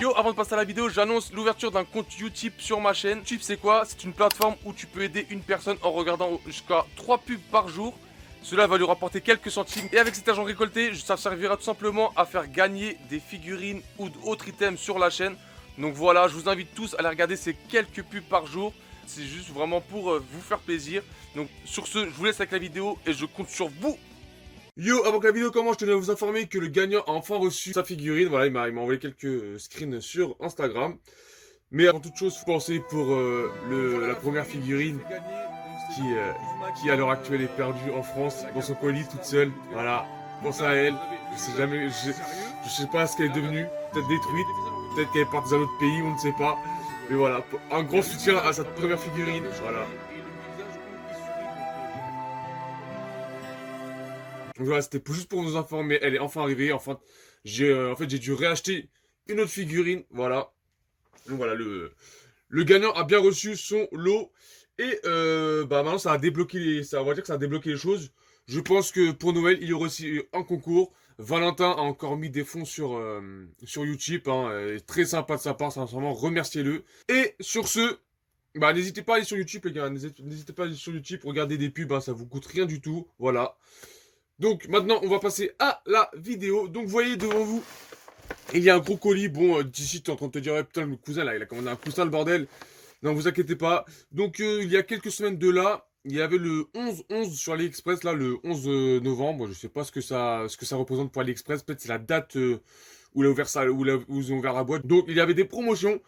Yo, avant de passer à la vidéo, j'annonce l'ouverture d'un compte Utip sur ma chaîne. Utip, c'est quoi? C'est une plateforme où tu peux aider une personne en regardant jusqu'à 3 pubs par jour. Cela va lui rapporter quelques centimes. Et avec cet argent récolté, ça servira tout simplement à faire gagner des figurines ou d'autres items sur la chaîne. Donc voilà, je vous invite tous à aller regarder ces quelques pubs par jour. C'est juste vraiment pour vous faire plaisir. Donc sur ce, je vous laisse avec la vidéo et je compte sur vous. Yo, avant que la vidéo commence, je tenais à vous informer que le gagnant a enfin reçu sa figurine. Voilà, il m'a envoyé quelques screens sur Instagram. Mais avant toute chose, faut penser pour la première figurine qui à l'heure actuelle est perdue en France dans son colis toute seule. Voilà, pense à elle. Je sais pas ce qu'elle est devenue. Peut-être détruite, peut-être qu'elle est partie dans un autre pays, on ne sait pas. Mais voilà, un grand soutien à cette première figurine. Voilà. Donc voilà, c'était juste pour vous informer, elle est enfin arrivée. Enfin, en fait, j'ai dû réacheter une autre figurine. Voilà. Donc voilà, le gagnant a bien reçu son lot. Et bah maintenant, ça a débloqué on va dire que ça a débloqué les choses. Je pense que pour Noël, il y aura aussi un concours. Valentin a encore mis des fonds sur Utip. Très sympa de sa part, sincèrement, remerciez-le. Et sur ce, bah n'hésitez pas à aller sur Utip, les gars. N'hésitez pas à aller sur Utip, regardez des pubs, hein, ça vous coûte rien du tout. Voilà. Donc maintenant, on va passer à la vidéo. Donc vous voyez devant vous, il y a un gros colis. Bon, d'ici, tu es en train de te dire, ouais, putain, le cousin, là, il a commandé un coussin, le bordel. Non, vous inquiétez pas. Donc, il y a quelques semaines de là, il y avait le 11-11 sur AliExpress, là, le 11 novembre. Je sais pas ce que ça représente pour AliExpress. Peut-être c'est la date où il a ouvert ça, où ils ont ouvert la boîte. Donc, il y avait des promotions.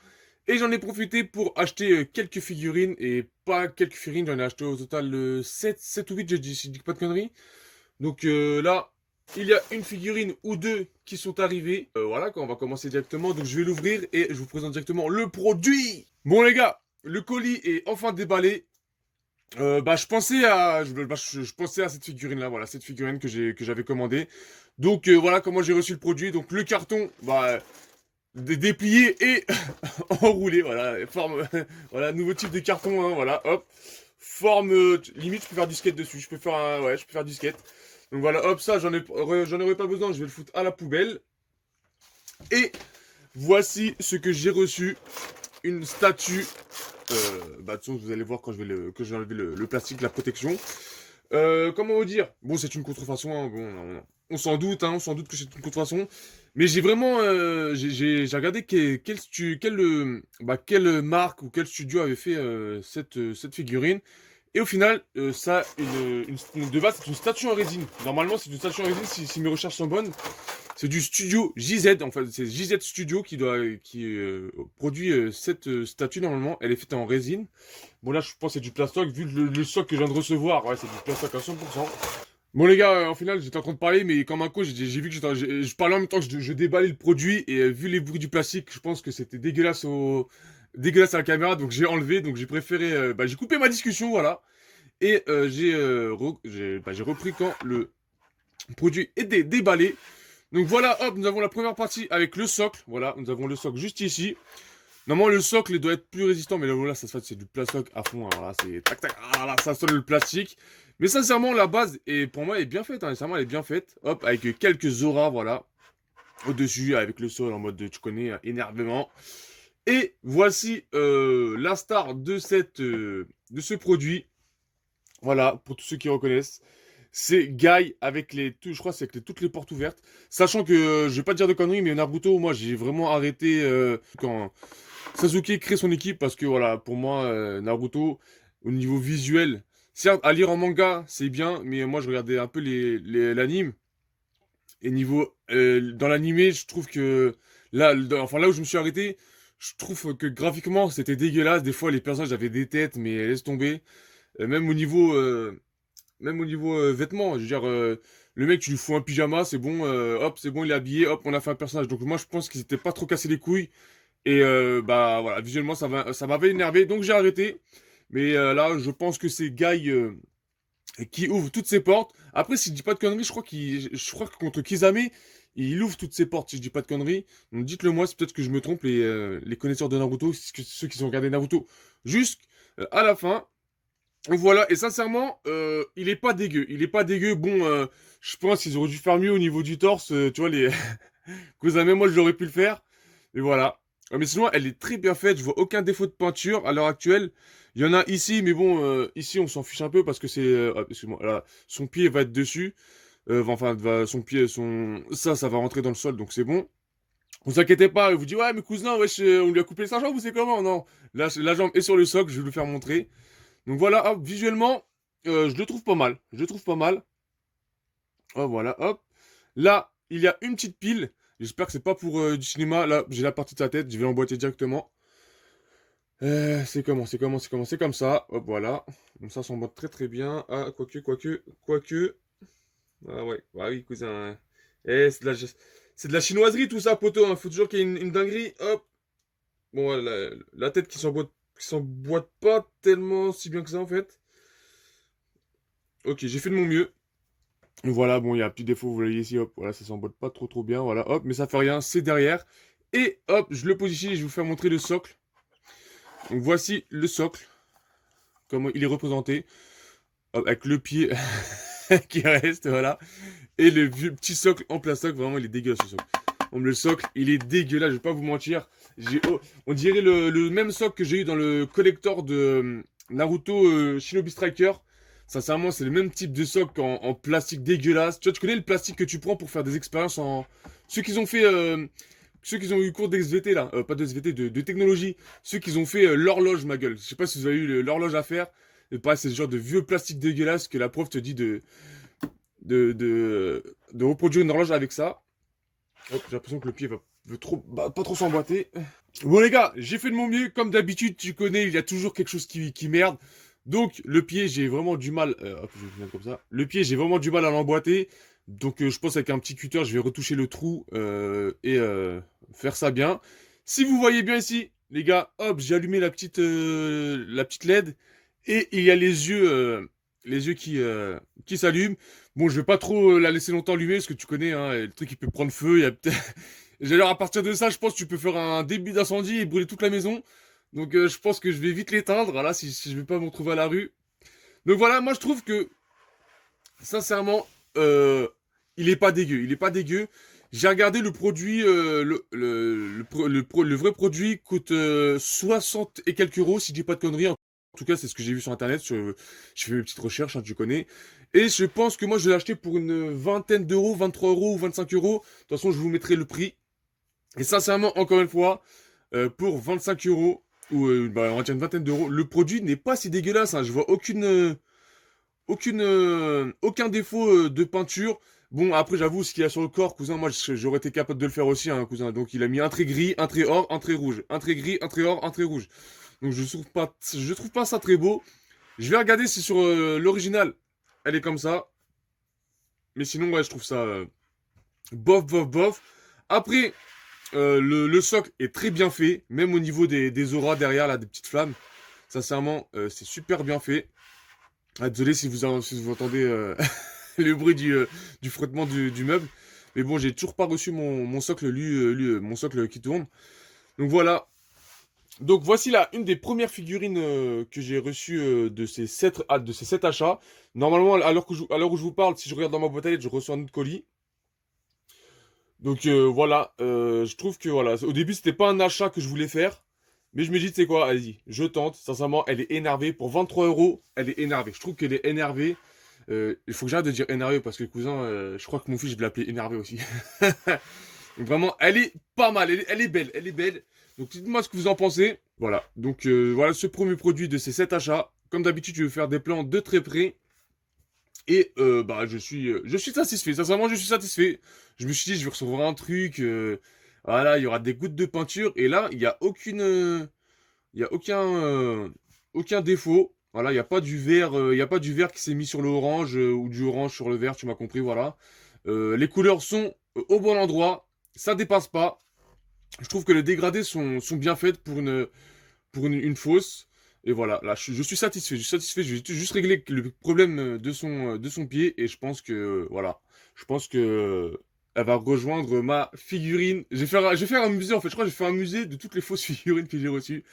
Et j'en ai profité pour acheter quelques figurines. Et pas quelques figurines, j'en ai acheté au total 7 ou 8, je dis pas de conneries. Donc là, il y a une figurine ou deux qui sont arrivées. Voilà, on va commencer directement. Donc je vais l'ouvrir et je vous présente directement le produit. Bon les gars, le colis est enfin déballé. Je pensais je pensais à cette figurine là, voilà, cette figurine que j'avais commandée. Donc voilà comment j'ai reçu le produit. Donc le carton, déplié et enroulé, voilà, forme, voilà, nouveau type de carton, hein, voilà, hop, forme, limite je peux faire du skate dessus, je peux faire du skate. Donc voilà, hop, ça j'en aurais pas besoin, je vais le foutre à la poubelle. Et voici ce que j'ai reçu, une statue. De toute façon, vous allez voir quand je vais enlever le plastique, la protection. Comment vous dire? Bon, c'est une contrefaçon, hein, bon, on s'en doute que c'est une contrefaçon. Mais j'ai vraiment, j'ai regardé quelle marque ou quel studio avait fait cette figurine. Et au final, de base, c'est une statue en résine. Normalement, c'est une statue en résine si mes recherches sont bonnes. C'est du studio JZ, en fait. C'est JZ Studio qui produit cette statue, normalement. Elle est faite en résine. Bon, là, je pense que c'est du plastoc. Vu le stock que je viens de recevoir, ouais, c'est du plastoc à 100%. Bon, les gars, en final, j'étais en train de parler, mais comme un con, j'ai vu que je parlais en même temps que je déballais le produit. Et vu les bruits du plastique, je pense que c'était dégueulasse à la caméra, donc j'ai enlevé, donc j'ai préféré, j'ai coupé ma discussion, voilà, et j'ai repris quand le produit était déballé. Donc voilà, hop, nous avons la première partie avec le socle, voilà, nous avons le socle juste ici. Normalement le socle doit être plus résistant, mais là ça se fait, c'est du plastoc à fond, alors là c'est tac tac, ah là ça sonne le plastique. Mais sincèrement la base pour moi elle est bien faite, hein, sincèrement elle est bien faite, hop, avec quelques auras, voilà, au-dessus, avec le sol en mode, tu connais, énervement. Et voici la star de ce produit. Voilà, pour tous ceux qui reconnaissent. C'est Guy avec je crois que c'est avec toutes les portes ouvertes. Sachant que, je vais pas dire de conneries, mais Naruto, moi j'ai vraiment arrêté quand Sasuke crée son équipe. Parce que voilà, pour moi, Naruto, au niveau visuel, certes, à lire en manga, c'est bien. Mais moi je regardais un peu l'anime. Et niveau, dans l'animé, je trouve que, là où je me suis arrêté, je trouve que graphiquement c'était dégueulasse. Des fois les personnages avaient des têtes, mais laisse tomber. Même au niveau vêtements, je veux dire, le mec, tu lui fous un pyjama, c'est bon, hop, c'est bon, il est habillé, hop, on a fait un personnage. Donc moi, je pense qu'ils étaient pas trop cassés les couilles. Et voilà, visuellement, ça m'avait énervé, donc j'ai arrêté. Mais là, je pense que c'est Guy qui ouvre toutes ses portes. Après, si je dis pas de conneries, je crois que contre Kisame, il ouvre toutes ses portes, si je dis pas de conneries. Donc dites-le moi, c'est peut-être que je me trompe, les connaisseurs de Naruto, ceux qui ont regardé Naruto, à la fin. Voilà, et sincèrement, il est pas dégueu. Il est pas dégueu. Bon, je pense qu'ils auraient dû faire mieux au niveau du torse. Tu vois, les Kusame, moi, j'aurais pu le faire. Mais voilà. Mais sinon, elle est très bien faite. Je vois aucun défaut de peinture à l'heure actuelle. Il y en a ici, mais bon, ici, on s'en fiche un peu parce que c'est... excuse-moi, là, son pied va être dessus. Enfin, son pied, ça va rentrer dans le sol, donc c'est bon. Vous inquiétez pas, vous dites, ouais, mais cousin, wesh, on lui a coupé sa jambe ou c'est comment? Non, là, la jambe est sur le socle, je vais vous le faire montrer. Donc voilà, hop, visuellement, je le trouve pas mal. Je le trouve pas mal. Oh, voilà, hop. Là, il y a une petite pile. J'espère que c'est pas pour du cinéma. Là, j'ai la partie de sa tête, je vais l'emboîter directement. C'est comme ça. Hop, voilà. Donc ça s'emboîte très très bien. Ah, quoique. Ah ouais, bah oui, cousin. C'est de la chinoiserie tout ça, poteau. Hein. Faut toujours qu'il y ait une dinguerie. Hop. Bon, voilà, la tête qui s'emboîte pas tellement si bien que ça en fait. Ok, j'ai fait de mon mieux. Voilà, bon, il y a un petit défaut, vous voyez ici, hop, voilà, ça s'emboîte pas trop bien, voilà, hop, mais ça fait rien, c'est derrière. Et hop, je le pose ici et je vais vous faire montrer le socle. Donc voici le socle, comment il est représenté, hop, avec le pied qui reste, voilà. Et le vieux petit socle en plastoc, vraiment, il est dégueulasse ce socle. Bon, le socle, il est dégueulasse, je vais pas vous mentir. On dirait le même socle que j'ai eu dans le collector de Naruto Shinobi Striker. Sincèrement, c'est le même type de socle en plastique dégueulasse. Tu vois, tu connais le plastique que tu prends pour faire des expériences en... Ceux qui ont fait... Ceux qui ont eu cours d'SVT là, pas de SVT, de technologie. Ceux qui ont fait l'horloge, ma gueule. Je sais pas si vous avez eu l'horloge à faire. Et pareil, c'est ce genre de vieux plastique dégueulasse que la prof te dit de reproduire une horloge avec ça. Hop, j'ai l'impression que le pied veut trop, pas trop s'emboîter. Bon les gars, j'ai fait de mon mieux. Comme d'habitude, tu connais, il y a toujours quelque chose qui merde. Donc le pied, j'ai vraiment du mal. Hop, je vais le mettre comme ça. Le pied, j'ai vraiment du mal à l'emboîter. Donc je pense avec un petit cutter, je vais retoucher le trou et faire ça bien. Si vous voyez bien ici, les gars, hop, j'ai allumé la petite LED et il y a les yeux qui s'allument. Bon, je vais pas trop la laisser longtemps allumer parce que tu connais, hein, le truc il peut prendre feu. Il y a peut-être. D'ailleurs, à partir de ça, je pense que tu peux faire un début d'incendie et brûler toute la maison. Donc je pense que je vais vite l'éteindre, voilà, si je vais pas me retrouver à la rue. Donc voilà, moi je trouve que, sincèrement, il est pas dégueu, il est pas dégueu. J'ai regardé le produit, le vrai produit coûte 60 et quelques euros, si je dis pas de conneries. En tout cas, c'est ce que j'ai vu sur internet, je fais mes petites recherches, hein, tu connais. Et je pense que moi je l'ai acheté pour une vingtaine d'euros, 23 euros ou 25 euros. De toute façon, je vous mettrai le prix. Et sincèrement, encore une fois, pour 25 euros, ou on va dire une vingtaine d'euros, le produit n'est pas si dégueulasse. Hein. Je vois aucun défaut de peinture. Bon, après, j'avoue, ce qu'il y a sur le corps, cousin, moi, j'aurais été capable de le faire aussi, hein, cousin. Donc, il a mis un trait gris, un trait or, un trait rouge. Un trait gris, un trait or, un trait rouge. Donc, je trouve pas ça très beau. Je vais regarder si sur l'original, elle est comme ça. Mais sinon, ouais, je trouve ça bof. Après, le socle est très bien fait, même au niveau des auras derrière, là, des petites flammes. Sincèrement, c'est super bien fait. Ah, désolé si vous entendez le bruit du frottement du meuble. Mais bon, j'ai toujours pas reçu mon socle, mon socle qui tourne. Donc voilà. Donc voici là une des premières figurines que j'ai reçues de ces 7 achats. Normalement, à l'heure où je vous parle, si je regarde dans ma boîte à lettres, je reçois un autre colis. Donc voilà, je trouve que voilà, au début c'était pas un achat que je voulais faire, mais je me dis, tu sais quoi, allez-y, je tente. Sincèrement, elle est énervée. Pour 23 euros, elle est énervée. Je trouve qu'elle est énervée. Il faut que j'arrête de dire énervée parce que cousin, je crois que mon fils, je vais l'appeler énervé aussi. Donc vraiment, elle est pas mal, elle est belle, elle est belle. Donc dites-moi ce que vous en pensez. Voilà, donc voilà ce premier produit de ces 7 achats. Comme d'habitude, je vais faire des plans de très près. Et je suis satisfait. Sincèrement, je suis satisfait. Je me suis dit, je vais recevoir un truc. Voilà, il y aura des gouttes de peinture. Et là, il y a aucun défaut. Voilà, il n'y a pas du vert, il y a pas du vert qui s'est mis sur le orange ou du orange sur le vert. Tu m'as compris, voilà. Les couleurs sont au bon endroit. Ça dépasse pas. Je trouve que les dégradés sont bien faites pour une fausse. Et voilà, là, je suis satisfait. Je suis satisfait. Je vais juste régler le problème de son pied. Et je pense que, voilà. Je pense que elle va rejoindre ma figurine. Je vais faire un musée, en fait. Je crois que je vais faire un musée de toutes les fausses figurines que j'ai reçues.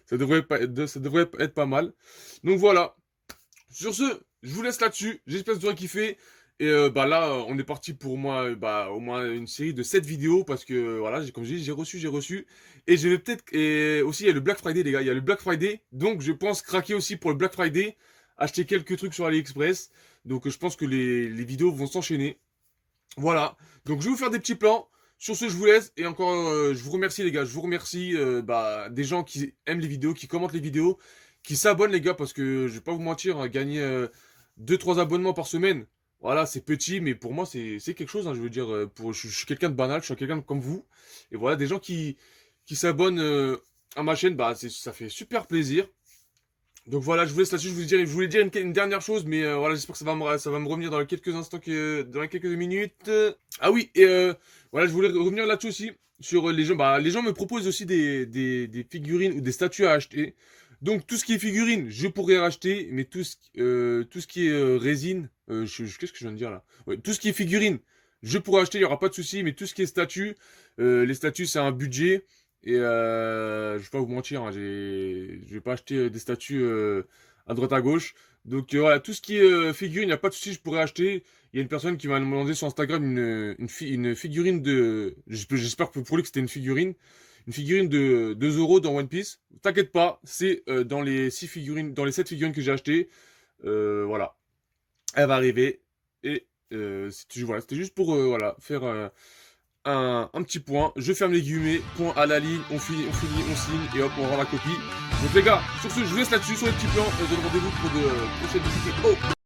Ça devrait être pas mal. Donc voilà. Sur ce, je vous laisse là-dessus. J'espère que vous aurez kiffé. Et bah là, on est parti pour moi, bah, au moins une série de 7 vidéos parce que voilà, comme j'ai dit, j'ai reçu. Et je vais peut-être. Et aussi, il y a le Black Friday, les gars. Il y a le Black Friday. Donc, je pense craquer aussi pour le Black Friday. Acheter quelques trucs sur AliExpress. Donc, je pense que les vidéos vont s'enchaîner. Voilà. Donc, je vais vous faire des petits plans. Sur ce, je vous laisse. Et encore, je vous remercie, les gars. Je vous remercie bah, des gens qui aiment les vidéos, qui commentent les vidéos, qui s'abonnent, les gars, parce que je vais pas vous mentir, hein, gagner 2-3 abonnements par semaine. Voilà, c'est petit, mais pour moi, c'est quelque chose, hein, je veux dire, je suis quelqu'un de banal, je suis quelqu'un comme vous. Et voilà, des gens qui s'abonnent à ma chaîne, bah, ça fait super plaisir. Donc voilà, je vous laisse là-dessus. Je voulais dire une dernière chose, mais voilà, j'espère que ça va me revenir dans les quelques instants, dans les quelques minutes. Ah oui, et voilà, je voulais revenir là-dessus aussi sur les gens. Bah, les gens me proposent aussi des figurines ou des statues à acheter. Donc tout ce qui est figurines, je pourrais racheter, mais tout ce qui est résine, qu'est-ce que je viens de dire là? Ouais, tout ce qui est figurines, je pourrais acheter, il y aura pas de souci. Mais tout ce qui est statues, les statues, c'est un budget. Et je vais pas vous mentir, hein, je vais pas acheter des statues à droite à gauche. Donc voilà, tout ce qui est figurine, il n'y a pas de souci, je pourrais acheter. Il y a une personne qui m'a demandé sur Instagram une figurine de. J'espère que pour lui que c'était une figurine. Une figurine de 2 euros dans One Piece. T'inquiète pas, c'est dans les 6 figurines, dans les 7 figurines que j'ai achetées. Voilà. Elle va arriver. Et voilà, c'était juste pour voilà, faire un petit point, je ferme les guillemets, point à la ligne, on finit, on signe, et hop, on rend la copie. Donc les gars, sur ce, je vous laisse là-dessus, sur les petits plans, et je vous donne rendez-vous pour de prochaines vidéos. Oh